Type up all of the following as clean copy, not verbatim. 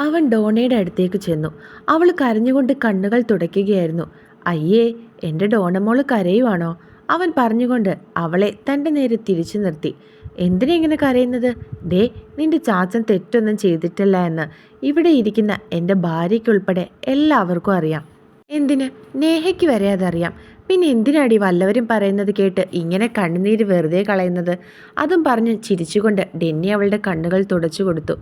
അവൻ ഡോണയുടെ അടുത്തേക്ക് ചെന്നു. അവൾ കരഞ്ഞുകൊണ്ട് കണ്ണുകൾ തുടയ്ക്കുകയായിരുന്നു. അയ്യേ, എൻ്റെ ഡോണമോള് കരയുവാണോ? അവൻ പറഞ്ഞുകൊണ്ട് അവളെ തൻ്റെ നേരെ തിരിച്ചു നിർത്തി. എന്തിനാ ഇങ്ങനെ കരയുന്നത്? ദേ, നിന്റെ ചാച്ചൻ തെറ്റൊന്നും ചെയ്തിട്ടില്ല എന്ന് ഇവിടെ ഇരിക്കുന്ന എൻ്റെ ഭാര്യയ്ക്കുൾപ്പെടെ എല്ലാവർക്കും അറിയാം. എന്തിന്? നേഹയ്ക്ക് വരെ അതറിയാം. പിന്നെ എന്തിനാടി വല്ലവരും പറയുന്നത് കേട്ട് ഇങ്ങനെ കണ്ണുനീര് വെറുതെ കളയുന്നത്? അതും പറഞ്ഞ് ചിരിച്ചുകൊണ്ട് ഡെന്നി അവളുടെ കണ്ണുകൾ തുടച്ചു കൊടുത്തു.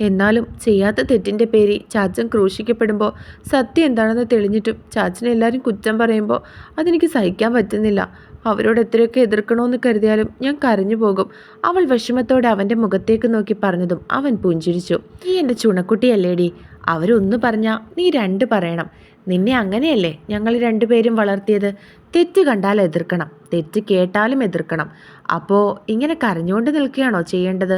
എന്നാലും ചെയ്യാത്ത തെറ്റിൻ്റെ പേരിൽ ചാച്ചൻ ക്രൂശിക്കപ്പെടുമ്പോൾ സത്യം എന്താണെന്ന് തെളിഞ്ഞിട്ടും ചാച്ചനെ എല്ലാവരും കുറ്റം പറയുമ്പോൾ അതെനിക്ക് സഹിക്കാൻ പറ്റുന്നില്ല. അവരോട് എത്രയൊക്കെ എതിർക്കണമെന്ന് കരുതിയാലും ഞാൻ കരഞ്ഞു പോകും. അവൾ വിഷമത്തോടെ അവൻ്റെ മുഖത്തേക്ക് നോക്കി പറഞ്ഞതും അവൻ പുഞ്ചിരിച്ചു. നീ എൻ്റെ ചുണക്കുട്ടിയല്ലേടി? അവരൊന്ന് പറഞ്ഞാൽ നീ രണ്ട് പറയണം. നിന്നെ അങ്ങനെയല്ലേ ഞങ്ങൾ രണ്ടുപേരും വളർത്തിയത്? തെറ്റ് കണ്ടാൽ എതിർക്കണം, തെറ്റ് കേട്ടാലും എതിർക്കണം. അപ്പോൾ ഇങ്ങനെ കരഞ്ഞുകൊണ്ട് നിൽക്കുകയാണോ ചെയ്യേണ്ടത്?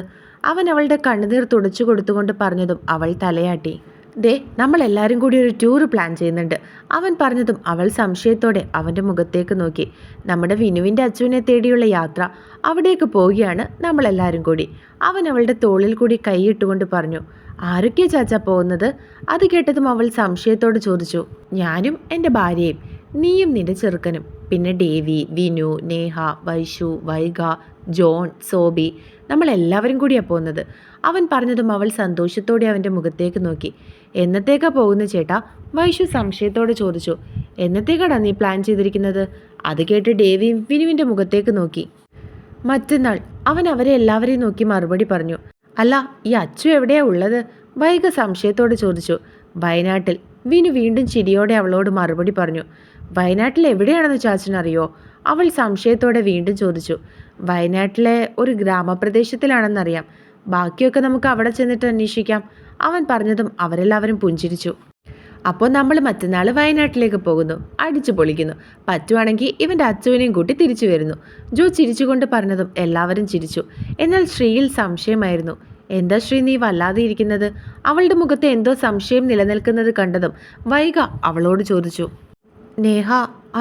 അവൻ അവളുടെ കണ്ണുനീർ തുടച്ചു കൊടുത്തുകൊണ്ട് പറഞ്ഞതും അവൾ തലയാട്ടി. ദേ, നമ്മളെല്ലാവരും കൂടി ഒരു ടൂർ പ്ലാൻ ചെയ്യുന്നുണ്ട്. അവൻ പറഞ്ഞതും അവൾ സംശയത്തോടെ അവൻ്റെ മുഖത്തേക്ക് നോക്കി. നമ്മുടെ വിനുവിൻ്റെ അച്ചുവിനെ തേടിയുള്ള യാത്ര. അവിടേക്ക് പോവുകയാണ് നമ്മളെല്ലാവരും കൂടി. അവൻ അവളുടെ തോളിൽ കൂടി കൈയിട്ടുകൊണ്ട് പറഞ്ഞു. ആരൊക്കെയാ ചാച്ച പോകുന്നത്? അത് കേട്ടതും അവൾ സംശയത്തോട് ചോദിച്ചു. ഞാനും എൻ്റെ ഭാര്യയും, നീയും നിന്റെ ചെറുക്കനും, പിന്നെ ഡേവി, വിനു, നേഹ, വൈഷു, വൈഗ, ജോൺ, സോബി, നമ്മളെല്ലാവരും കൂടിയാണ് പോകുന്നത്. അവൻ പറഞ്ഞതും അവൾ സന്തോഷത്തോടെ അവൻ്റെ മുഖത്തേക്ക് നോക്കി. എന്നത്തേക്കാ പോകുന്നത് ചേട്ടാ? വൈഷു സംശയത്തോടെ ചോദിച്ചു. എന്നത്തേക്കാടാ നീ പ്ലാൻ ചെയ്തിരിക്കുന്നത്? അത് കേട്ട് ഡേവിയും വിനുവിൻ്റെ മുഖത്തേക്ക് നോക്കി. മറ്റന്നാൾ. അവൻ അവരെ എല്ലാവരെയും നോക്കി മറുപടി പറഞ്ഞു. അല്ല, ഈ അച്ചു എവിടെയാ ഉള്ളത്? വൈഗ സംശയത്തോടെ ചോദിച്ചു. വയനാട്ടിൽ. വിനു വീണ്ടും ചിരിയോടെ അവളോട് മറുപടി പറഞ്ഞു. വയനാട്ടിൽ എവിടെയാണെന്ന് ചാച്ചനറിയോ? അവൾ സംശയത്തോടെ വീണ്ടും ചോദിച്ചു. വയനാട്ടിലെ ഒരു ഗ്രാമപ്രദേശത്തിലാണെന്നറിയാം. ബാക്കിയൊക്കെ നമുക്ക് അവിടെ ചെന്നിട്ട് അന്വേഷിക്കാം. അവൻ പറഞ്ഞതും അവരെല്ലാവരും പുഞ്ചിരിച്ചു. അപ്പോൾ നമ്മൾ മറ്റന്നാൾ വയനാട്ടിലേക്ക് പോകുന്നു. അടിച്ചു പൊളിക്കുന്നു. പറ്റുവാണെങ്കിൽ ഇവൻ്റെ അച്ചുവിനെയും കൂട്ടി തിരിച്ചു വരുന്നു. ജോ ചിരിച്ചുകൊണ്ട് പറഞ്ഞതും എല്ലാവരും ചിരിച്ചു. എന്നാൽ ശ്രീയിൽ സംശയമായിരുന്നു. എന്താ ശ്രീ, നീ വല്ലാതെ ഇരിക്കുന്നത്? അവളുടെ മുഖത്ത് എന്തോ സംശയം നിലനിൽക്കുന്നത് കണ്ടതും വൈഗ അവളോട് ചോദിച്ചു. നേഹ,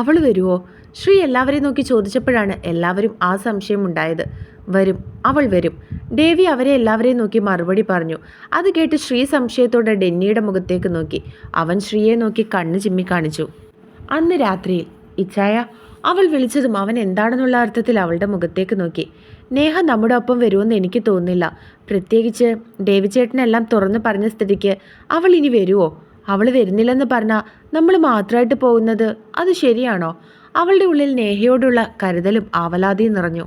അവൾ വരുമോ? ശ്രീ എല്ലാവരെയും നോക്കി ചോദിച്ചപ്പോഴാണ് എല്ലാവരും ആ സംശയം ഉണ്ടായത്. വരും, അവൾ വരും. ദേവി അവരെ എല്ലാവരെയും നോക്കി മറുപടി പറഞ്ഞു. അത് കേട്ട് ശ്രീ സംശയത്തോടെ ഡെന്നിയുടെ മുഖത്തേക്ക് നോക്കി. അവൻ ശ്രീയെ നോക്കി കണ്ണ് ചിമ്മി കാണിച്ചു. അന്ന് രാത്രിയിൽ ഇച്ചായ, അവൾ വിളിച്ചതും അവൻ എന്താണെന്നുള്ള അർത്ഥത്തിൽ അവളുടെ മുഖത്തേക്ക് നോക്കി. നേഹ നമ്മുടെ ഒപ്പം വരുമെന്ന് എനിക്ക് തോന്നുന്നില്ല. പ്രത്യേകിച്ച് ഡേവി ചേട്ടനെല്ലാം തുറന്നു പറഞ്ഞ സ്ഥിതിക്ക് അവൾ ഇനി വരുമോ? അവൾ വരുന്നില്ലെന്ന് പറഞ്ഞാൽ നമ്മൾ മാത്രമായിട്ട് പോകുന്നത് അത് ശരിയാണോ? അവളുടെ ഉള്ളിൽ നേഹയോടുള്ള കരുതലും ആവലാതിയും നിറഞ്ഞു.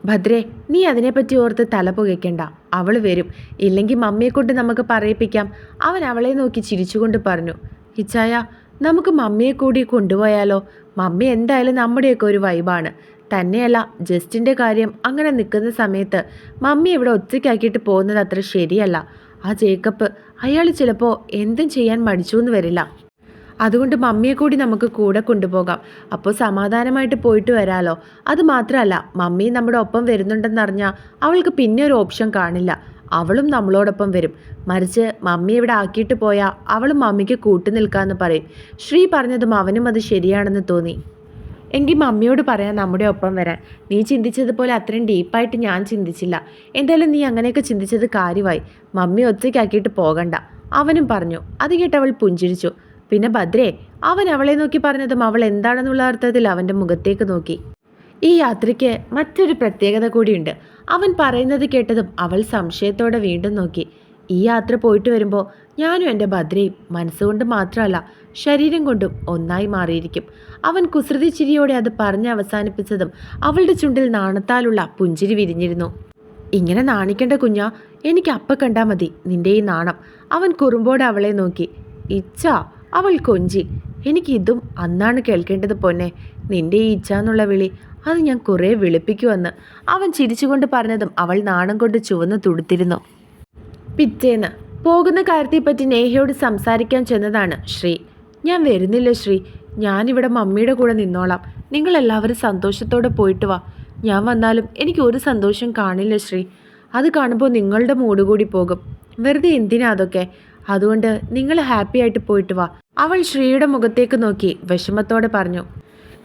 ഭദ്രേ, നീ അതിനെപ്പറ്റി ഓർത്ത് തല പുകയ്ക്കണ്ട. അവൾ വരും. ഇല്ലെങ്കിൽ മമ്മിയെ കൊണ്ട് നമുക്ക് പറയിപ്പിക്കാം. അവൻ അവളെ നോക്കി ചിരിച്ചുകൊണ്ട് പറഞ്ഞു. ഇച്ചായ, നമുക്ക് മമ്മിയെ കൂടി കൊണ്ടുപോയാലോ? മമ്മി എന്തായാലും നമ്മുടെയൊക്കെ ഒരു വൈബാണ്. തന്നെയല്ല, ജസ്റ്റിൻ്റെ കാര്യം അങ്ങനെ നിൽക്കുന്ന സമയത്ത് മമ്മി ഇവിടെ ഒറ്റയ്ക്കാക്കിയിട്ട് പോകുന്നത് അത്ര ശരിയല്ല. ആ ജേക്കബ്, അയാൾ ചിലപ്പോൾ എന്തും ചെയ്യാൻ മടിച്ചു എന്ന് വരില്ല. അതുകൊണ്ട് മമ്മിയെ കൂടി നമുക്ക് കൂടെ കൊണ്ടുപോകാം. അപ്പോൾ സമാധാനമായിട്ട് പോയിട്ട് വരാലോ. അത് മാത്രമല്ല, മമ്മി നമ്മുടെ ഒപ്പം വരുന്നുണ്ടെന്നറിഞ്ഞാൽ അവൾക്ക് പിന്നെ ഒരു ഓപ്ഷൻ കാണില്ല. അവളും നമ്മളോടൊപ്പം വരും. മറിച്ച് മമ്മി ഇവിടെ ആക്കിയിട്ട് പോയാൽ അവളും മമ്മിക്ക് കൂട്ടു നിൽക്കാമെന്ന് പറയും. ശ്രീ പറഞ്ഞതും അവനും അത് ശരിയാണെന്ന് തോന്നി. എങ്കിൽ മമ്മിയോട് പറയാം നമ്മുടെ ഒപ്പം വരാൻ. നീ ചിന്തിച്ചതുപോലെ അത്രയും ഡീപ്പായിട്ട് ഞാൻ ചിന്തിച്ചില്ല. എന്തായാലും നീ അങ്ങനെയൊക്കെ ചിന്തിച്ചത് കാര്യമായി. മമ്മി ഒറ്റയ്ക്കാക്കിയിട്ട് പോകണ്ട, അവനും പറഞ്ഞു. അത് കേട്ടവൾ പുഞ്ചിരിച്ചു. പിന്നെ ഭദ്രേ, അവൻ അവളെ നോക്കി പറഞ്ഞതും അവൾ എന്താണെന്നുള്ള അർത്ഥത്തിൽ അവൻ്റെ മുഖത്തേക്ക് നോക്കി. ഈ യാത്രയ്ക്ക് മറ്റൊരു പ്രത്യേകത കൂടിയുണ്ട്. അവൻ പറയുന്നത് കേട്ടതും അവൾ സംശയത്തോടെ വീണ്ടും നോക്കി. ഈ യാത്ര പോയിട്ട് വരുമ്പോൾ ഞാനും എൻ്റെ ഭദ്രയും മനസ്സുകൊണ്ട് മാത്രമല്ല ശരീരം കൊണ്ടും ഒന്നായി മാറിയിരിക്കും. അവൻ കുസൃതി ചിരിയോടെ അത് പറഞ്ഞ് അവസാനിപ്പിച്ചതും അവളുടെ ചുണ്ടിൽ നാണത്താലുള്ള പുഞ്ചിരി വിരിഞ്ഞിരുന്നു. ഇങ്ങനെ നാണിക്കേണ്ട കുഞ്ഞാ, എനിക്ക് അപ്പം കണ്ടാൽ മതി നിന്റെ ഈ നാണം. അവൻ കുറുമ്പോടെ അവളെ നോക്കി. ഇച്ഛ, അവൾ കൊഞ്ചി. എനിക്കിതും അന്നാണ് കേൾക്കേണ്ടത് പൊന്നെ. നിന്റെ ഈ ഇച്ഛ എന്നുള്ള വിളി, അത് ഞാൻ കുറേ വിളിപ്പിക്കുമെന്ന് അവൻ ചിരിച്ചുകൊണ്ട് പറഞ്ഞതും അവൾ നാണം കൊണ്ട് ചുവന്ന് തുടുത്തിരുന്നു. പിറ്റേന്ന് പോകുന്ന കാര്യത്തെപ്പറ്റി നേഹയോട് സംസാരിക്കാൻ ചെന്നതാണ് ശ്രീ. ഞാൻ വരുന്നില്ല ശ്രീ, ഞാനിവിടെ മമ്മിയുടെ കൂടെ നിന്നോളാം. നിങ്ങളെല്ലാവരും സന്തോഷത്തോടെ പോയിട്ട് വാ. ഞാൻ വന്നാലും എനിക്ക് ഒരു സന്തോഷം കാണില്ല ശ്രീ. അത് കാണുമ്പോൾ നിങ്ങളുടെ മൂഡ് കൂടി പോകും. വെറുതെ എന്തിനാ അതൊക്കെ? അതുകൊണ്ട് നിങ്ങൾ ഹാപ്പി ആയിട്ട് പോയിട്ട് വാ. അവൾ ശ്രീയുടെ മുഖത്തേക്ക് നോക്കി വിഷമത്തോടെ പറഞ്ഞു.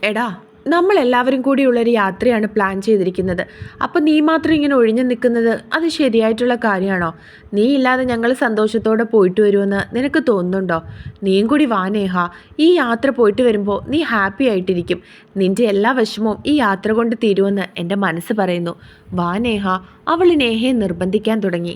എടാ, നമ്മളെല്ലാവരും കൂടിയുള്ളൊരു യാത്രയാണ് പ്ലാൻ ചെയ്തിരിക്കുന്നത്. അപ്പം നീ മാത്രം ഇങ്ങനെ ഒഴിഞ്ഞു നിൽക്കുന്നത് അത് ശരിയായിട്ടുള്ള കാര്യമാണോ? നീ ഇല്ലാതെ ഞങ്ങൾ സന്തോഷത്തോടെ പോയിട്ട് വരുമെന്ന് നിനക്ക് തോന്നുന്നുണ്ടോ? നീയും കൂടി വാ നേഹ. ഈ യാത്ര പോയിട്ട് വരുമ്പോൾ നീ ഹാപ്പി ആയിട്ടിരിക്കും. നിൻ്റെ എല്ലാ വിഷമവും ഈ യാത്ര കൊണ്ട് തീരുമെന്ന് എൻ്റെ മനസ്സ് പറയുന്നു. വാ നേഹ. അവൾ നേഹയെ നിർബന്ധിക്കാൻ തുടങ്ങി.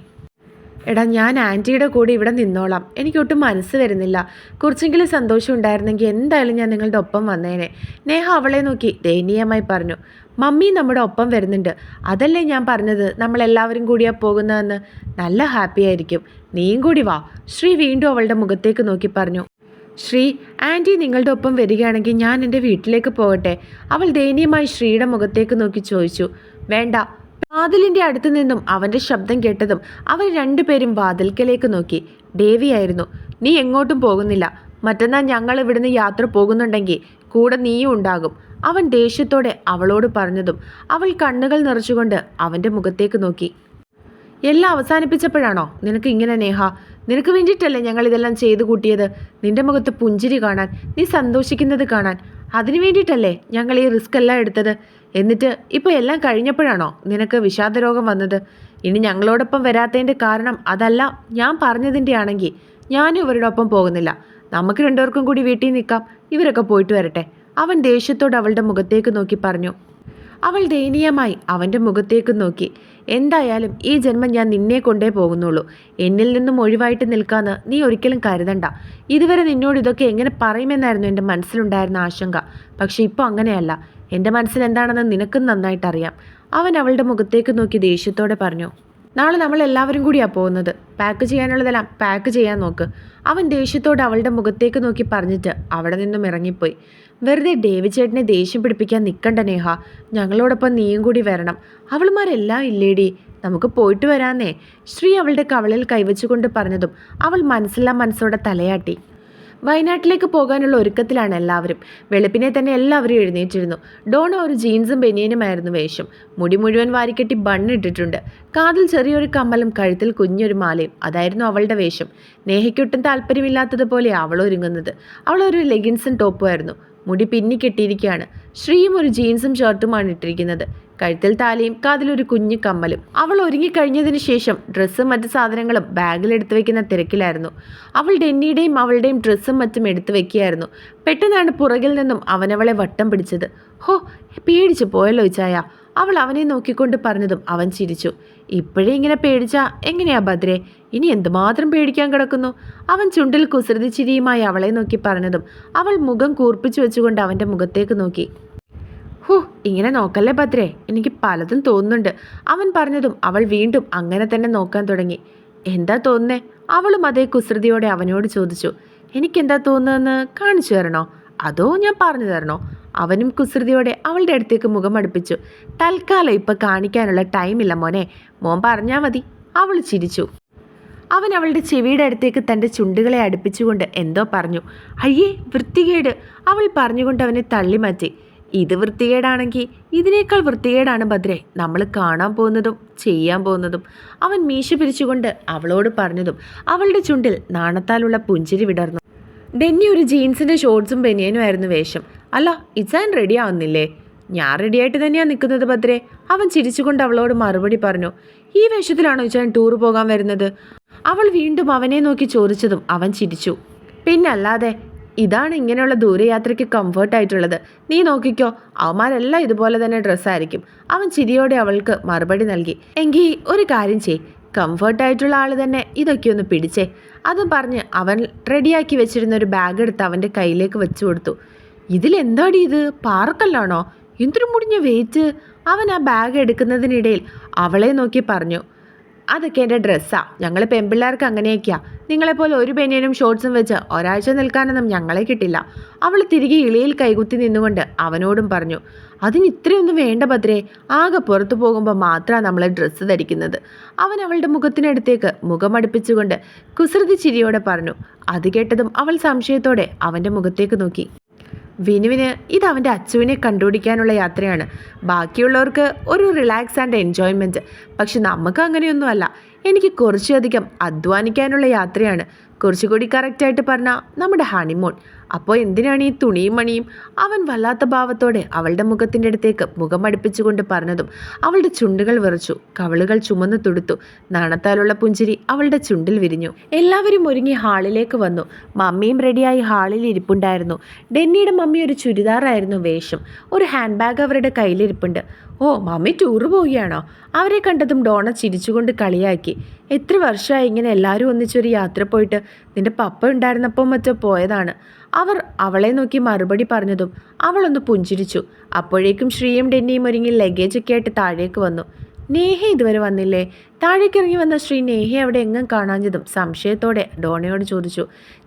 എടാ, ഞാൻ ആൻറ്റിയുടെ കൂടെ ഇവിടെ നിന്നോളാം. എനിക്കൊട്ടും മനസ്സ് വരുന്നില്ല. കുറച്ചെങ്കിലും സന്തോഷം ഉണ്ടായിരുന്നെങ്കിൽ എന്തായാലും ഞാൻ നിങ്ങളുടെ ഒപ്പം വന്നേനെ. നേഹ അവളെ നോക്കി ദയനീയമായി പറഞ്ഞു. മമ്മി നമ്മുടെ ഒപ്പം വരുന്നുണ്ട്. അതല്ലേ ഞാൻ പറഞ്ഞത് നമ്മളെല്ലാവരും കൂടിയാ പോകുന്നതെന്ന്. നല്ല ഹാപ്പി ആയിരിക്കും. നീയും കൂടി വാ. ശ്രീ വീണ്ടും അവളുടെ മുഖത്തേക്ക് നോക്കി പറഞ്ഞു. ശ്രീ, ആൻറ്റി നിങ്ങളുടെ ഒപ്പം വരികയാണെങ്കിൽ ഞാൻ എൻ്റെ വീട്ടിലേക്ക് പോകട്ടെ? അവൾ ദയനീയമായി ശ്രീയുടെ മുഖത്തേക്ക് നോക്കി ചോദിച്ചു. വേണ്ട. വാതിലിൻ്റെ അടുത്തു നിന്നും അവൻ്റെ ശബ്ദം കേട്ടതും അവർ രണ്ടുപേരും വാതിൽക്കലേക്ക് നോക്കി. ഡേവിയായിരുന്നു. നീ എങ്ങോട്ടും പോകുന്നില്ല. മറ്റന്നാൾ ഞങ്ങൾ ഇവിടുന്ന് യാത്ര പോകുന്നുണ്ടെങ്കിൽ കൂടെ നീയും ഉണ്ടാകും. അവൻ ദേഷ്യത്തോടെ അവളോട് പറഞ്ഞതും അവൾ കണ്ണുകൾ നിറച്ചുകൊണ്ട് അവൻ്റെ മുഖത്തേക്ക് നോക്കി. എല്ലാം അവസാനിപ്പിച്ചപ്പോഴാണോ നിനക്ക് ഇങ്ങനെ നേഹ? നിനക്ക് വേണ്ടിയിട്ടല്ലേ ഞങ്ങൾ ഇതെല്ലാം ചെയ്തു കൂട്ടിയത്? നിന്റെ മുഖത്ത് പുഞ്ചിരി കാണാൻ, നീ സന്തോഷിക്കുന്നത് കാണാൻ. അതിനു വേണ്ടിയിട്ടല്ലേ ഞങ്ങൾ ഈ റിസ്ക് എല്ലാം എടുത്തത്? എന്നിട്ട് ഇപ്പോൾ എല്ലാം കഴിഞ്ഞപ്പോഴാണോ നിനക്ക് വിഷാദരോഗം വന്നത്? ഇനി ഞങ്ങളോടൊപ്പം വരാത്തതിൻ്റെ കാരണം അതല്ല ഞാൻ പറഞ്ഞതിൻ്റെ ആണെങ്കിൽ ഞാനും ഇവരോടൊപ്പം പോകുന്നില്ല. നമുക്ക് രണ്ടുപേർക്കും കൂടി വീട്ടിൽ നിൽക്കാം. ഇവരൊക്കെ പോയിട്ട് വരട്ടെ. അവൻ ദേഷ്യത്തോട് അവളുടെ മുഖത്തേക്ക് നോക്കി പറഞ്ഞു. അവൾ ദയനീയമായി അവൻ്റെ മുഖത്തേക്ക് നോക്കി. എന്തായാലും ഈ ജന്മം ഞാൻ നിന്നെ കൊണ്ടേ പോകുന്നുള്ളൂ. എന്നിൽ നിന്നും ഒഴിവായിട്ട് നിൽക്കാമെന്ന് നീ ഒരിക്കലും കരുതണ്ട. ഇതുവരെ നിന്നോട് ഇതൊക്കെ എങ്ങനെ പറയുമെന്നായിരുന്നു എൻ്റെ മനസ്സിലുണ്ടായിരുന്ന ആശങ്ക. പക്ഷെ ഇപ്പോൾ അങ്ങനെയല്ല. എൻ്റെ മനസ്സിൽ എന്താണെന്ന് നിനക്കും നന്നായിട്ടറിയാം. അവൻ അവളുടെ മുഖത്തേക്ക് നോക്കി ദേഷ്യത്തോടെ പറഞ്ഞു. നാളെ നമ്മൾ എല്ലാവരും കൂടിയാണ് പോകുന്നത്. പാക്ക് ചെയ്യാനുള്ളതെല്ലാം പാക്ക് ചെയ്യാൻ നോക്ക്. അവൻ ദേഷ്യത്തോടെ അവളുടെ മുഖത്തേക്ക് നോക്കി പറഞ്ഞിട്ട് അവിടെ നിന്നും ഇറങ്ങിപ്പോയി. വെറുതെ ഡേവി ചേട്ടനെ ദേഷ്യം പിടിപ്പിക്കാൻ നിൽക്കണ്ട നേഹ. ഞങ്ങളോടൊപ്പം നീയും കൂടി വരണം. അവൾമാരെല്ലാം ഇല്ലേടി, നമുക്ക് പോയിട്ട് വരാന്നേ. ശ്രീ അവളുടെ കവളിൽ കൈവച്ചുകൊണ്ട് പറഞ്ഞതും അവൾ മനസ്സോടെ തലയാട്ടി. വയനാട്ടിലേക്ക് പോകാനുള്ള ഒരുക്കത്തിലാണ് എല്ലാവരും. വെളുപ്പിനെ തന്നെ എല്ലാവരും എഴുന്നേറ്റിരുന്നു. ഡോണ ഒരു ജീൻസും ബനിയനുമായിരുന്നു വേഷം. മുടി മുഴുവൻ വാരിക്കെട്ടി ബണ്ണിട്ടിട്ടുണ്ട്. കാതിൽ ചെറിയൊരു കമ്മലും കഴുത്തിൽ കുഞ്ഞൊരു മാലയും. അതായിരുന്നു അവളുടെ വേഷം. നേഹയ്ക്കൊട്ടും താല്പര്യമില്ലാത്തതുപോലെ അവൾ ഒരുങ്ങുന്നത്. അവളൊരു ലെഗിൻസും ടോപ്പുമായിരുന്നു. മുടി പിന്നിക്കെട്ടിയിരിക്കുകയാണ്. ശ്രീയും ഒരു ജീൻസും ഷർട്ടുമാണ് ഇട്ടിരിക്കുന്നത്. കഴുത്തിൽ താലിയും കാതിലൊരു കുഞ്ഞു കമ്മലും. അവൾ ഒരുങ്ങിക്കഴിഞ്ഞതിന് ശേഷം ഡ്രസ്സും മറ്റു സാധനങ്ങളും ബാഗിലെടുത്ത് വെക്കുന്ന തിരക്കിലായിരുന്നു. അവൾ ഡെന്നിയുടെയും അവളുടെയും ഡ്രസ്സും മറ്റും എടുത്തു വെക്കുകയായിരുന്നു. പെട്ടെന്നാണ് പുറകിൽ നിന്നും അവനവളെ വട്ടം പിടിച്ചത്. ഹോ, പേടിച്ചു പോയല്ലോ ചായ. അവൾ അവനെ നോക്കിക്കൊണ്ട് പറഞ്ഞതും അവൻ ചിരിച്ചു. ഇപ്പോഴേ ഇങ്ങനെ പേടിച്ചാ എങ്ങനെയാ ഭദ്രേ? ഇനി എന്തുമാത്രം പേടിക്കാൻ കിടക്കുന്നു? അവൻ ചുണ്ടിൽ കുസൃതി ചിരിയുമായി അവളെ നോക്കി പറഞ്ഞതും അവൾ മുഖം കൂർപ്പിച്ചു വെച്ചുകൊണ്ട് അവൻ്റെ മുഖത്തേക്ക് നോക്കി. ഇങ്ങനെ നോക്കല്ലേ ഭദ്രേ, എനിക്ക് പലതും തോന്നുന്നുണ്ട്. അവൻ പറഞ്ഞതും അവൾ വീണ്ടും അങ്ങനെ തന്നെ നോക്കാൻ തുടങ്ങി. എന്താ തോന്നുന്നേ? അവളും അതേ കുസൃതിയോടെ അവനോട് ചോദിച്ചു. എനിക്കെന്താ തോന്നുന്നതെന്ന് കാണിച്ചു തരണോ, അതോ ഞാൻ പറഞ്ഞു തരണോ? അവനും കുസൃതിയോടെ അവളുടെ അടുത്തേക്ക് മുഖം അടുപ്പിച്ചു. തൽക്കാലം ഇപ്പം കാണിക്കാനുള്ള ടൈമില്ല മോനെ, മോൻ പറഞ്ഞാൽ മതി. അവൾ ചിരിച്ചു. അവൻ അവളുടെ ചെവിയുടെ അടുത്തേക്ക് തൻ്റെ ചുണ്ടുകളെ അടുപ്പിച്ചുകൊണ്ട് എന്തോ പറഞ്ഞു. അയ്യേ, വൃത്തികേട്! അവൾ പറഞ്ഞുകൊണ്ട് അവനെ തള്ളിമാറ്റി. ഇത് വൃത്തികേടാണെങ്കിൽ ഇതിനേക്കാൾ വൃത്തികേടാണ് ഭദ്രേ നമ്മൾ കാണാൻ പോകുന്നതും ചെയ്യാൻ പോകുന്നതും. അവൻ മീശ പിരിച്ചുകൊണ്ട് അവളോട് പറഞ്ഞതും അവളുടെ ചുണ്ടിൽ നാണത്താലുള്ള പുഞ്ചിരി വിടർന്നു. ഡെന്നി ഒരു ജീൻസിൻ്റെ ഷോർട്സും ബനിയനും ആയിരുന്നു വേഷം. അല്ല, ഇച്ചാൻ റെഡി ആവുന്നില്ലേ? ഞാൻ റെഡിയായിട്ട് തന്നെയാണ് നിൽക്കുന്നത് ഭദ്രേ. അവൻ ചിരിച്ചുകൊണ്ട് അവളോട് മറുപടി പറഞ്ഞു. ഈ വേഷത്തിലാണോ ഇച്ചാൻ ടൂർ പോകാൻ വരുന്നത്? അവൾ വീണ്ടും അവനെ നോക്കി ചോദിച്ചതും അവൻ ചിരിച്ചു. പിന്നല്ലാതെ, ഇതാണ് ഇങ്ങനെയുള്ള ദൂരയാത്രയ്ക്ക് കംഫർട്ടായിട്ടുള്ളത്. നീ നോക്കിക്കോ, അവന്മാരെല്ലാം ഇതുപോലെ തന്നെ ഡ്രസ്സായിരിക്കും. അവൻ ചിരിയോടെ അവൾക്ക് മറുപടി നൽകി. എങ്കിൽ ഒരു കാര്യം ചെയ്, കംഫർട്ടായിട്ടുള്ള ആൾ തന്നെ ഇതൊക്കെ ഒന്ന് പിടിച്ചേ. അതും പറഞ്ഞ് അവൻ റെഡിയാക്കി വെച്ചിരുന്ന ഒരു ബാഗ് എടുത്ത് അവൻ്റെ കയ്യിലേക്ക് വെച്ചു കൊടുത്തു. ഇതിലെന്താടി ഇത്, പാർക്കല്ലാണോ? എന്തൊരു മുടിഞ്ഞ വെയിറ്റ്! അവൻ ആ ബാഗ് എടുക്കുന്നതിനിടയിൽ അവളെ നോക്കി പറഞ്ഞു. അതൊക്കെ എൻ്റെ ഡ്രസ്സാണ്. ഞങ്ങൾ പെൺപിള്ളേർക്ക് അങ്ങനെയൊക്കെയാ. നിങ്ങളെപ്പോലെ ഒരു ബനിയനും ഷോർട്സും വെച്ച് ഒരാഴ്ച നിൽക്കാനൊന്നും ഞങ്ങളെ കിട്ടില്ല. അവൾ തിരികെ ഇളിയിൽ കൈകുത്തി നിന്നുകൊണ്ട് അവനോടും പറഞ്ഞു. അതിന് ഇത്രയൊന്നും വേണ്ട ഭദ്രേ, ആകെ പുറത്തു പോകുമ്പോൾ മാത്രമാണ് നമ്മൾ ഡ്രസ്സ് ധരിക്കുന്നത്. അവൻ അവളുടെ മുഖത്തിനടുത്തേക്ക് മുഖമടുപ്പിച്ചുകൊണ്ട് കുസൃതി ചിരിയോടെ പറഞ്ഞു. അത് കേട്ടതും അവൾ സംശയത്തോടെ അവൻ്റെ മുഖത്തേക്ക് നോക്കി. വിനുവിന് ഇത് അവൻ്റെ അച്ചുവിനെ കണ്ടുപിടിക്കാനുള്ള യാത്രയാണ്. ബാക്കിയുള്ളവർക്ക് ഒരു റിലാക്സ് ആൻഡ് എൻജോയ്മെൻറ്റ്. പക്ഷെ നമുക്ക് അങ്ങനെയൊന്നുമല്ല. എനിക്ക് കുറച്ചധികം അധ്വാനിക്കാനുള്ള യാത്രയാണ്. കുറച്ചുകൂടി കറക്റ്റായിട്ട് പറഞ്ഞാൽ നമ്മുടെ ഹണിമൂൺ. അപ്പോൾ എന്തിനാണ് ഈ തുണിയും മണിയും? അവൻ വല്ലാത്ത ഭാവത്തോടെ അവളുടെ മുഖത്തിൻ്റെ അടുത്തേക്ക് മുഖം അടുപ്പിച്ചുകൊണ്ട് പറഞ്ഞതും അവളുടെ ചുണ്ടുകൾ വിറച്ചു, കവളുകൾ ചുമന്നു തുടുത്തു. നാണത്താലുള്ള പുഞ്ചിരി അവളുടെ ചുണ്ടിൽ വിരിഞ്ഞു. എല്ലാവരും ഒരുങ്ങി ഹാളിലേക്ക് വന്നു. മമ്മിയും റെഡിയായി ഹാളിൽ ഇരിപ്പുണ്ടായിരുന്നു. ഡെന്നിയുടെ മമ്മി ഒരു ചുരിദാറായിരുന്നു വേഷം. ഒരു ഹാൻഡ് ബാഗ് അവരുടെ കയ്യിലിരിപ്പുണ്ട്. ഓ, മമ്മി ടൂറ് പോവുകയാണോ? അവരെ കണ്ടതും ഡോണ ചിരിച്ചുകൊണ്ട് കളിയാക്കി. എത്ര വർഷമായി ഇങ്ങനെ എല്ലാവരും ഒന്നിച്ചൊരു യാത്ര പോയിട്ട്? നിന്റെ പപ്പ ഉണ്ടായിരുന്നപ്പോൾ മറ്റോ പോയതാണ്. അവർ അവളെ നോക്കി മറുപടി പറഞ്ഞതും അവളൊന്ന് പുഞ്ചിരിച്ചു. അപ്പോഴേക്കും ശ്രീയും ഡെന്നിയും ഒരുങ്ങി ലഗേജൊക്കെ ആയിട്ട് താഴേക്ക് വന്നു. നേഹ ഇതുവരെ വന്നില്ലേ? താഴേക്ക് ഇറങ്ങി വന്ന ശ്രീ നേഹ അവിടെ എങ്ങും കാണാഞ്ഞതും സംശയത്തോടെ ഡോണയോട് ചോദിച്ചു.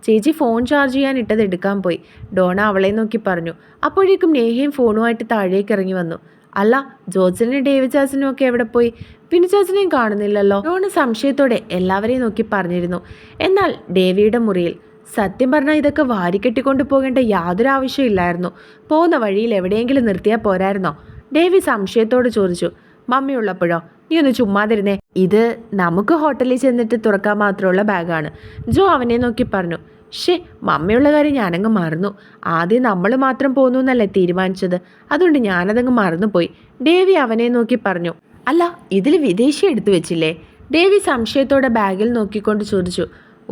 ചേച്ചി ഫോൺ ചാർജ് ചെയ്യാൻ ഇട്ടത് എടുക്കാൻ പോയി. ഡോണ അവളെ നോക്കി പറഞ്ഞു. അപ്പോഴേക്കും നേഹയും ഫോണുമായിട്ട് താഴേക്ക് ഇറങ്ങി വന്നു. അല്ല, ജോർജനും ഡേവിഡ് ചാച്ചനും ഒക്കെ എവിടെ പോയി? പിന്നെ ചാച്ചനെയും കാണുന്നില്ലല്ലോ. ഡോണ സംശയത്തോടെ എല്ലാവരെയും നോക്കി പറഞ്ഞിരുന്നു. എന്നാൽ ഡേവിയുടെ മുറിയിൽ. സത്യം പറഞ്ഞാൽ ഇതൊക്കെ വാരിക്കെട്ടിക്കൊണ്ട് പോകേണ്ട യാതൊരു ആവശ്യമില്ലായിരുന്നു. പോകുന്ന വഴിയിൽ എവിടെയെങ്കിലും നിർത്തിയാൽ പോരായിരുന്നോ? ഡേവി സംശയത്തോട് ചോദിച്ചു. മമ്മി ഉള്ളപ്പോഴോ? നീ ഒന്ന് ചുമ്മാതിരുന്നേ. ഇത് നമുക്ക് ഹോട്ടലിൽ ചെന്നിട്ട് തുറക്കാൻ മാത്രമുള്ള ബാഗാണ്. ജോ അവനെ നോക്കി പറഞ്ഞു. ഷേ, മമ്മിയുള്ള കാര്യം ഞാനങ്ങ് മറന്നു. ആദ്യം നമ്മൾ മാത്രം പോന്നു എന്നല്ലേ തീരുമാനിച്ചത്. അതുകൊണ്ട് ഞാനതങ്ങ് മറന്നുപോയി. ഡേവി അവനെ നോക്കി പറഞ്ഞു. അല്ല, ഇതിൽ വിദേശി എടുത്തു വെച്ചില്ലേ? ഡേവി സംശയത്തോടെ ബാഗിൽ നോക്കിക്കൊണ്ട് ചോദിച്ചു.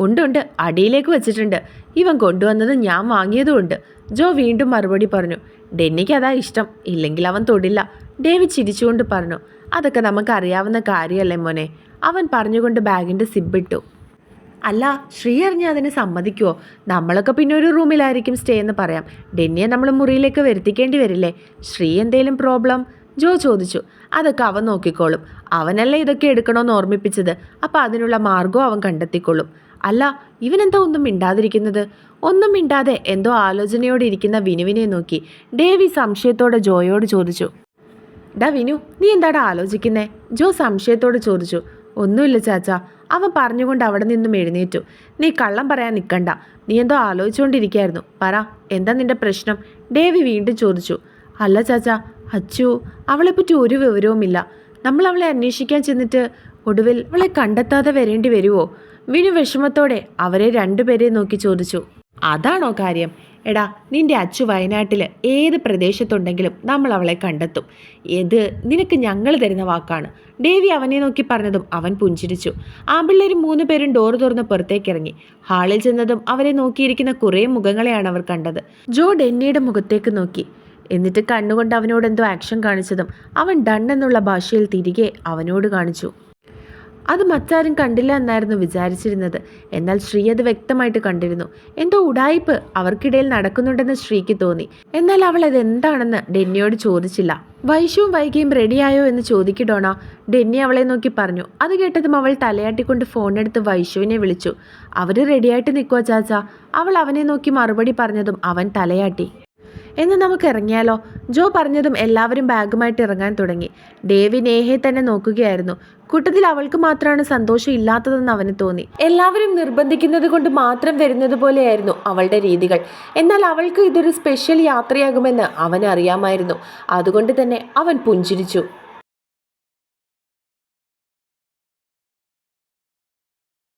ഉണ്ട്, അടിയിലേക്ക് വെച്ചിട്ടുണ്ട്. ഇവൻ കൊണ്ടുവന്നത് ഞാൻ വാങ്ങിയതുമുണ്ട്. ജോ വീണ്ടും മറുപടി പറഞ്ഞു. ഡെന്നിക്ക് അതാ ഇഷ്ടം, ഇല്ലെങ്കിൽ അവൻ തൊടില്ല. ഡേവി ചിരിച്ചുകൊണ്ട് പറഞ്ഞു. അതൊക്കെ നമുക്കറിയാവുന്ന കാര്യമല്ലേ മോനെ? അവൻ പറഞ്ഞുകൊണ്ട് ബാഗിൻ്റെ സിബിട്ടു. അല്ല, ശ്രീ അറിഞ്ഞ് അതിന് സമ്മതിക്കുമോ? നമ്മളൊക്കെ പിന്നെ ഒരു റൂമിലായിരിക്കും സ്റ്റേ എന്ന് പറയാം. ഡെന്നിയെ നമ്മൾ മുറിയിലേക്ക് വരുത്തിക്കേണ്ടി വരില്ലേ? ശ്രീ എന്തേലും പ്രോബ്ലം? ജോ ചോദിച്ചു. അതൊക്കെ അവൻ നോക്കിക്കോളും. അവനല്ലേ ഇതൊക്കെ എടുക്കണമെന്ന് ഓർമ്മിപ്പിച്ചത്. അപ്പോൾ അതിനുള്ള മാർഗവും അവൻ കണ്ടെത്തിക്കൊള്ളും. അല്ല, ഇവനെന്താ ഒന്നും മിണ്ടാതിരിക്കുന്നത്? ഒന്നും മിണ്ടാതെ എന്തോ ആലോചനയോടെ ഇരിക്കുന്ന വിനുവിനെ നോക്കി ഡേവി സംശയത്തോടെ ജോയോട് ചോദിച്ചു. ഡാ വിനു, നീ എന്താടാ ആലോചിക്കുന്നേ? ജോ സംശയത്തോട് ചോദിച്ചു. ഒന്നുമില്ല ചാച്ച. അവൻ പറഞ്ഞുകൊണ്ട് അവിടെ നിന്നും എഴുന്നേറ്റു. നീ കള്ളം പറയാൻ നിൽക്കണ്ട. നീ എന്തോ ആലോചിച്ചുകൊണ്ടിരിക്കുകയായിരുന്നു. പറ, എന്താ നിന്റെ പ്രശ്നം? ഡേവി വീണ്ടും ചോദിച്ചു. അല്ല ചാച്ച, അച്ചു, അവളെപ്പറ്റി ഒരു വിവരവുമില്ല. നമ്മൾ അവളെ അന്വേഷിക്കാൻ ചെന്നിട്ട് ഒടുവിൽ അവളെ കണ്ടെത്താതെ വരേണ്ടി വരുമോ? വിനു വിഷമത്തോടെ അവരെ രണ്ടുപേരെയും നോക്കി ചോദിച്ചു. അതാണോ കാര്യം? എടാ, നിന്റെ അച്ചു വയനാട്ടിൽ ഏത് പ്രദേശത്തുണ്ടെങ്കിലും നമ്മൾ അവളെ കണ്ടെത്തും. ഇത് നിനക്ക് ഞങ്ങൾ തരുന്ന വാക്കാണ്. ഡേവി അവനെ നോക്കി പറഞ്ഞതും അവൻ പുഞ്ചിരിച്ചു. ആമ്പിള്ളേരും 3 പേരും ഡോർ തുറന്ന് പുറത്തേക്കിറങ്ങി. ഹാളിൽ ചെന്നതും അവരെ നോക്കിയിരിക്കുന്ന കുറേ മുഖങ്ങളെയാണ് അവർ കണ്ടത്. ജോ ഡെന്നിയുടെ മുഖത്തേക്ക് നോക്കി. എന്നിട്ട് കണ്ണുകൊണ്ട് അവനോട് എന്തോ ആക്ഷൻ കാണിച്ചതും അവൻ ഡൺ എന്നുള്ള ഭാഷയിൽ തിരികെ അവനോട് കാണിച്ചു. അത് മറ്റാരും കണ്ടില്ല എന്നായിരുന്നു വിചാരിച്ചിരുന്നത്. എന്നാൽ ശ്രീ അത് വ്യക്തമായിട്ട് കണ്ടിരുന്നു. എന്തോ ഉടായിപ്പ് അവർക്കിടയിൽ നടക്കുന്നുണ്ടെന്ന് ശ്രീക്ക് തോന്നി. എന്നാൽ അവൾ അതെന്താണെന്ന് ഡെന്നിയോട് ചോദിച്ചില്ല. വൈശുവും വൈകിയും റെഡിയായോ എന്ന് ചോദിക്കടോണ. ഡെന്നി അവളെ നോക്കി പറഞ്ഞു. അത് കേട്ടതും അവൾ തലയാട്ടിക്കൊണ്ട് ഫോണെടുത്ത് വൈശുവിനെ വിളിച്ചു. അവർ റെഡിയായിട്ട് നിൽക്കുക ചാച്ച. അവൾ അവനെ നോക്കി മറുപടി പറഞ്ഞതും അവൻ തലയാട്ടി. എന്ന് നമുക്ക് ഇറങ്ങിയാലോ? ജോ പറഞ്ഞതും എല്ലാവരും ബാഗുമായിട്ട് ഇറങ്ങാൻ തുടങ്ങി. ഡേവി നേഹയെ തന്നെ നോക്കുകയായിരുന്നു. കൂട്ടത്തിൽ അവൾക്ക് മാത്രമാണ് സന്തോഷം ഇല്ലാത്തതെന്ന് അവന് തോന്നി. എല്ലാവരും നിർബന്ധിക്കുന്നത് കൊണ്ട് മാത്രം വരുന്നത് പോലെയായിരുന്നു അവളുടെ രീതികൾ. എന്നാൽ അവൾക്ക് ഇതൊരു സ്പെഷ്യൽ യാത്രയാകുമെന്ന് അവന് അറിയാമായിരുന്നു. അതുകൊണ്ട് തന്നെ അവൻ പുഞ്ചിരിച്ചു.